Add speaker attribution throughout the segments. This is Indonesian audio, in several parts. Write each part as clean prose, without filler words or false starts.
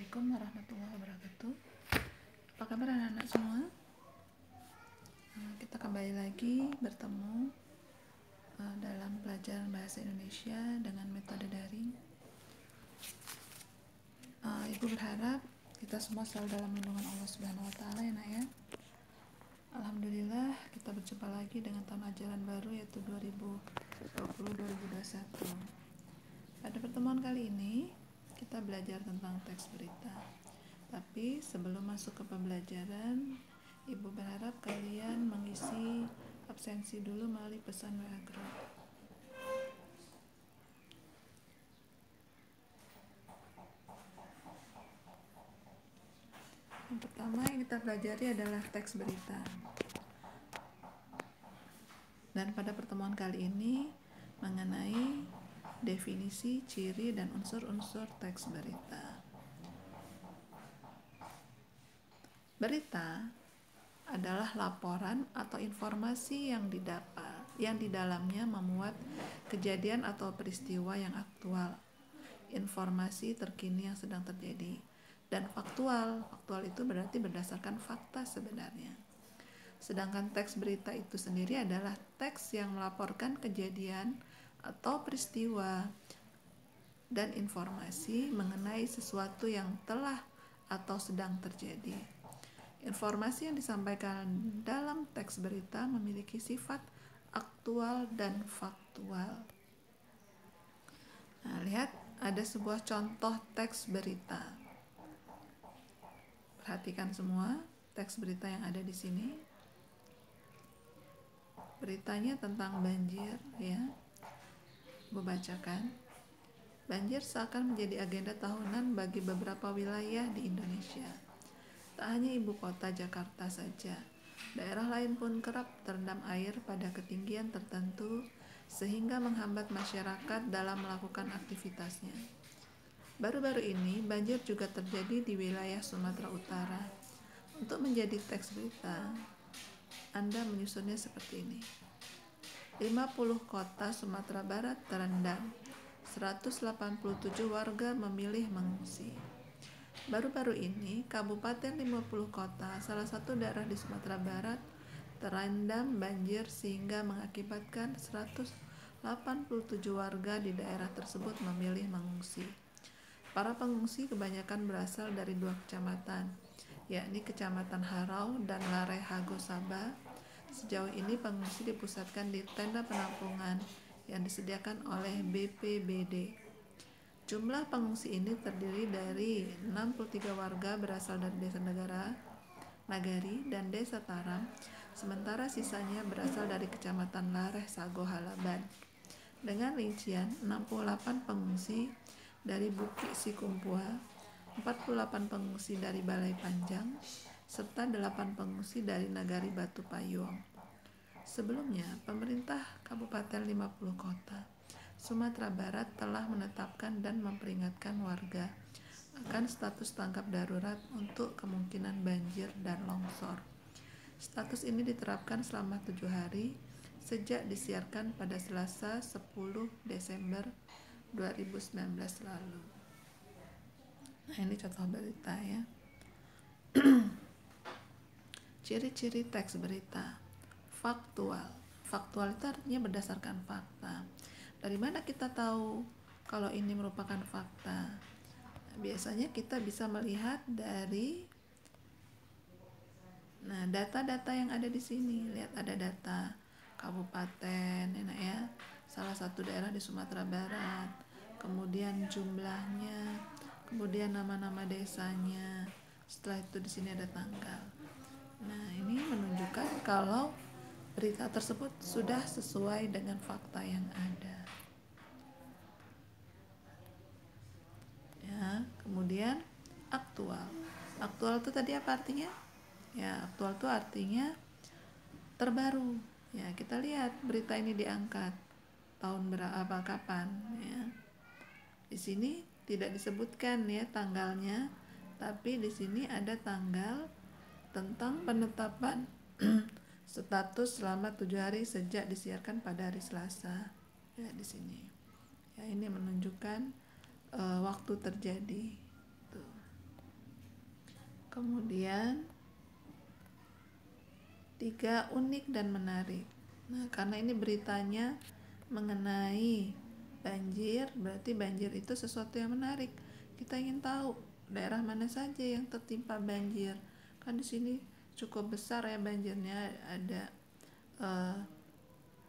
Speaker 1: Assalamualaikum warahmatullahi wabarakatuh. Apa kabar anak-anak semua? Kita kembali lagi bertemu dalam pelajaran bahasa Indonesia dengan metode daring. Ibu berharap kita semua selalu dalam lindungan Allah Subhanahu wa taala ya nak ya. Alhamdulillah kita berjumpa lagi dengan tahun ajaran baru yaitu 2020-2021. Pada pertemuan kali ini kita belajar tentang teks berita. Tapi sebelum masuk ke pembelajaran, Ibu berharap kalian mengisi absensi dulu melalui pesan WA Group. Yang pertama yang kita pelajari adalah teks berita. Dan pada pertemuan kali ini mengenai definisi, ciri, dan unsur-unsur teks berita. Berita adalah laporan atau informasi yang didapat, yang di dalamnya memuat kejadian atau peristiwa yang aktual, informasi terkini yang sedang terjadi, dan faktual. Faktual itu berarti berdasarkan fakta sebenarnya. Sedangkan teks berita itu sendiri adalah teks yang melaporkan kejadian atau peristiwa dan informasi mengenai sesuatu yang telah atau sedang terjadi. Informasi yang disampaikan dalam teks berita memiliki sifat aktual dan faktual. Nah, lihat ada sebuah contoh teks berita. Perhatikan semua teks berita yang ada di sini. Beritanya tentang banjir ya. Ibu bacakan. Banjir seakan menjadi agenda tahunan bagi beberapa wilayah di Indonesia. Tak hanya ibu kota Jakarta saja, daerah lain pun kerap terendam air pada ketinggian tertentu sehingga menghambat masyarakat dalam melakukan aktivitasnya. Baru-baru ini banjir juga terjadi di wilayah Sumatera Utara. Untuk menjadi teks berita, Anda menyusunnya seperti ini. 50 kota Sumatera Barat terendam. 187 warga memilih mengungsi. Baru-baru ini, Kabupaten 50 kota, salah satu daerah di Sumatera Barat, terendam banjir sehingga mengakibatkan 187 warga di daerah tersebut memilih mengungsi. Para pengungsi kebanyakan berasal dari 2 kecamatan, yakni Kecamatan Harau dan Lare Hago Sabah. Sejauh ini pengungsi dipusatkan di tenda penampungan yang disediakan oleh BPBD. Jumlah pengungsi ini terdiri dari 63 warga berasal dari Desa Nagari dan Desa Taram, sementara sisanya berasal dari Kecamatan Lareh Sago Halaban. Dengan rincian 68 pengungsi dari Bukit Sikumpua, 48 pengungsi dari Balai Panjang, serta 8 pengungsi dari Nagari Batu Payung. Sebelumnya, pemerintah Kabupaten 50 Kota Sumatera Barat telah menetapkan dan memperingatkan warga akan status tanggap darurat untuk kemungkinan banjir dan longsor. Status ini diterapkan selama 7 hari sejak disiarkan pada Selasa 10 Desember 2019 lalu. Nah, ini contoh berita ya. Ciri-ciri teks berita. Faktual. Faktual itu artinya berdasarkan fakta. Dari mana kita tahu kalau ini merupakan fakta? Biasanya kita bisa melihat dari data-data yang ada di sini. Lihat ada data kabupaten ya, salah satu daerah di Sumatera Barat. Kemudian jumlahnya, kemudian nama-nama desanya. Setelah itu di sini ada tanggal. Nah, ini menunjukkan kalau berita tersebut sudah sesuai dengan fakta yang ada. Ya, kemudian aktual. Aktual itu tadi apa artinya? Ya, aktual itu artinya terbaru. Ya, kita lihat berita ini diangkat tahun berapa, kapan ya. Di sini tidak disebutkan ya tanggalnya, tapi di sini ada tanggal tentang penetapan status selama 7 hari sejak disiarkan pada hari Selasa. Ya, di sini. Ya, ini menunjukkan waktu terjadi. Tuh. Kemudian 3 unik dan menarik. Nah, karena ini beritanya mengenai banjir, berarti banjir itu sesuatu yang menarik. Kita ingin tahu daerah mana saja yang tertimpa banjir. Kan di sini cukup besar ya banjirnya, ada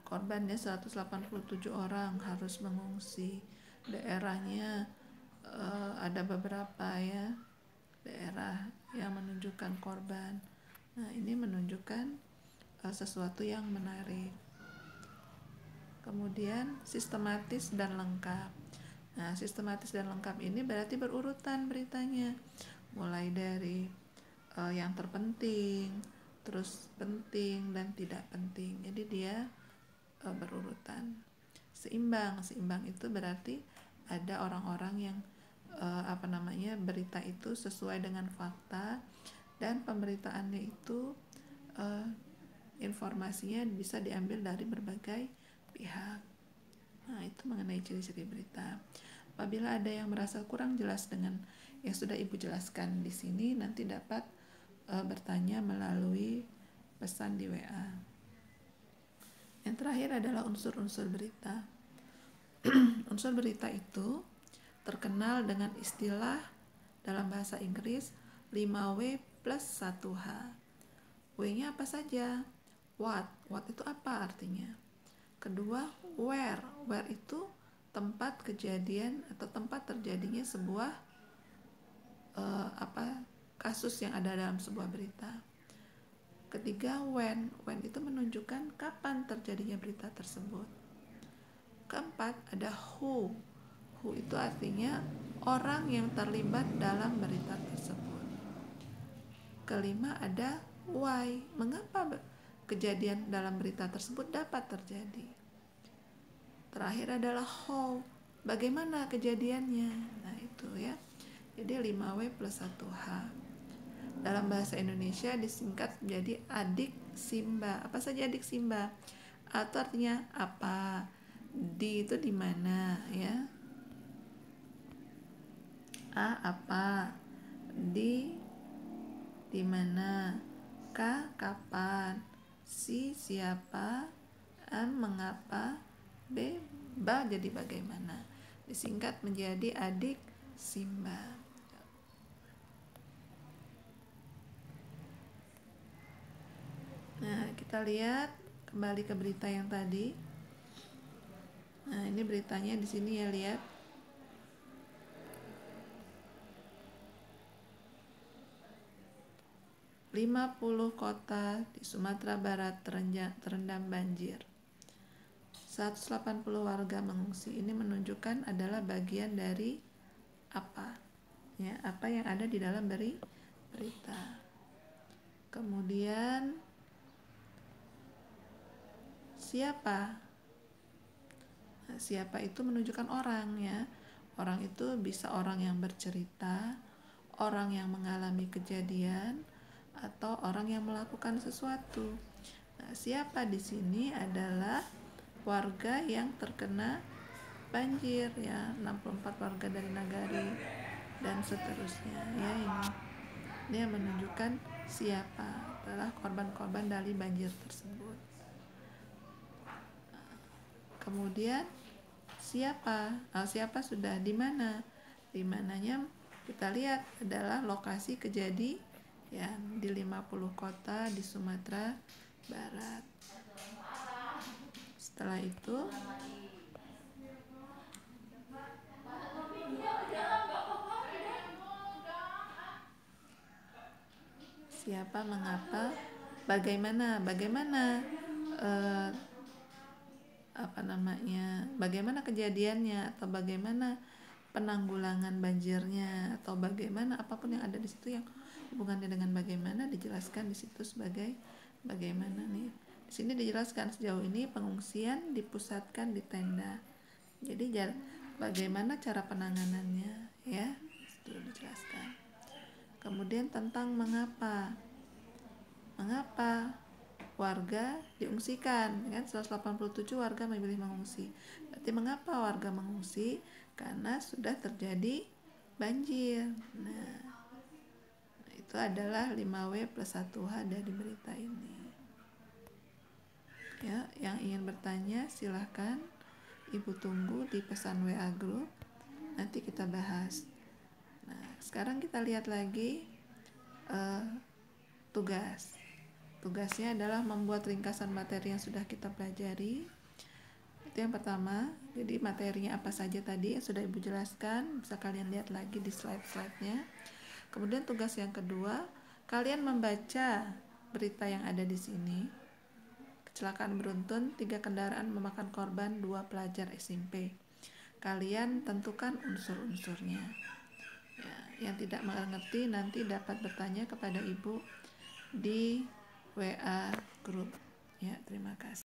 Speaker 1: korbannya 187 orang harus mengungsi. Daerahnya ada beberapa ya daerah yang menunjukkan korban. Nah, ini menunjukkan sesuatu yang menarik. Kemudian sistematis dan lengkap. Nah, sistematis dan lengkap ini berarti berurutan beritanya, mulai dari yang terpenting, terus penting dan tidak penting. Jadi dia berurutan. Seimbang itu berarti ada orang-orang yang berita itu sesuai dengan fakta, dan pemberitaannya itu informasinya bisa diambil dari berbagai pihak. Nah, itu mengenai ciri-ciri berita. Apabila ada yang merasa kurang jelas dengan yang sudah Ibu jelaskan di sini, nanti dapat bertanya melalui pesan di WA. Yang terakhir adalah unsur-unsur berita. Unsur berita itu terkenal dengan istilah dalam bahasa Inggris 5W plus 1H. W-nya apa saja? What itu apa artinya? Kedua, where itu tempat kejadian atau tempat terjadinya sebuah kasus yang ada dalam sebuah berita. Ketiga, when itu menunjukkan kapan terjadinya berita tersebut. Keempat, ada who itu artinya orang yang terlibat dalam berita tersebut. Kelima, ada why, mengapa kejadian dalam berita tersebut dapat terjadi. Terakhir adalah how, bagaimana kejadiannya. Nah, itu ya. Jadi 5W plus 1H. Dalam bahasa Indonesia disingkat menjadi adik Simba. Apa saja adik Simba? A itu artinya apa, di itu di mana ya. A apa, di mana, K kapan, si siapa, M mengapa, B jadi bagaimana. Disingkat menjadi adik Simba. Nah, kita lihat kembali ke berita yang tadi. Nah, ini beritanya di sini ya, lihat. "50 kota di Sumatera Barat terendam banjir. 180 warga mengungsi." Ini menunjukkan adalah bagian dari apa? Ya, apa yang ada di dalam berita. Kemudian siapa? Nah, siapa itu menunjukkan orang ya. Orang itu bisa orang yang bercerita, orang yang mengalami kejadian, atau orang yang melakukan sesuatu. Nah, siapa di sini adalah warga yang terkena banjir ya, 64 warga dari Nagari dan seterusnya ya. Ini yang menunjukkan siapa adalah korban-korban dari banjir tersebut. Kemudian siapa sudah di mana? Di mananya kita lihat adalah lokasi kejadian ya, di 50 kota di Sumatera Barat. Setelah itu siapa, mengapa, bagaimana bagaimana kejadiannya, atau bagaimana penanggulangan banjirnya, atau bagaimana apapun yang ada di situ yang hubungannya dengan bagaimana dijelaskan di situ sebagai bagaimana nih. Di sini dijelaskan sejauh ini pengungsian dipusatkan di tenda. Jadi bagaimana cara penanganannya ya, itu dijelaskan. Kemudian tentang mengapa warga diungsikan kan, 187 warga memilih mengungsi. Berarti mengapa warga mengungsi? Karena sudah terjadi banjir. Nah, itu adalah 5W plus 1H dari berita ini. Ya, yang ingin bertanya silahkan Ibu tunggu di pesan WA group, nanti kita bahas. Nah, sekarang kita lihat lagi tugas. Tugasnya adalah membuat ringkasan materi yang sudah kita pelajari. Itu yang pertama. Jadi materinya apa saja tadi yang sudah Ibu jelaskan, bisa kalian lihat lagi di slide-slide-nya. Kemudian tugas yang kedua, kalian membaca berita yang ada di sini. Kecelakaan beruntun, 3 kendaraan memakan korban, 2 pelajar SMP. Kalian tentukan unsur-unsurnya. Ya, yang tidak mengerti nanti dapat bertanya kepada Ibu di WA group. Ya, terima kasih.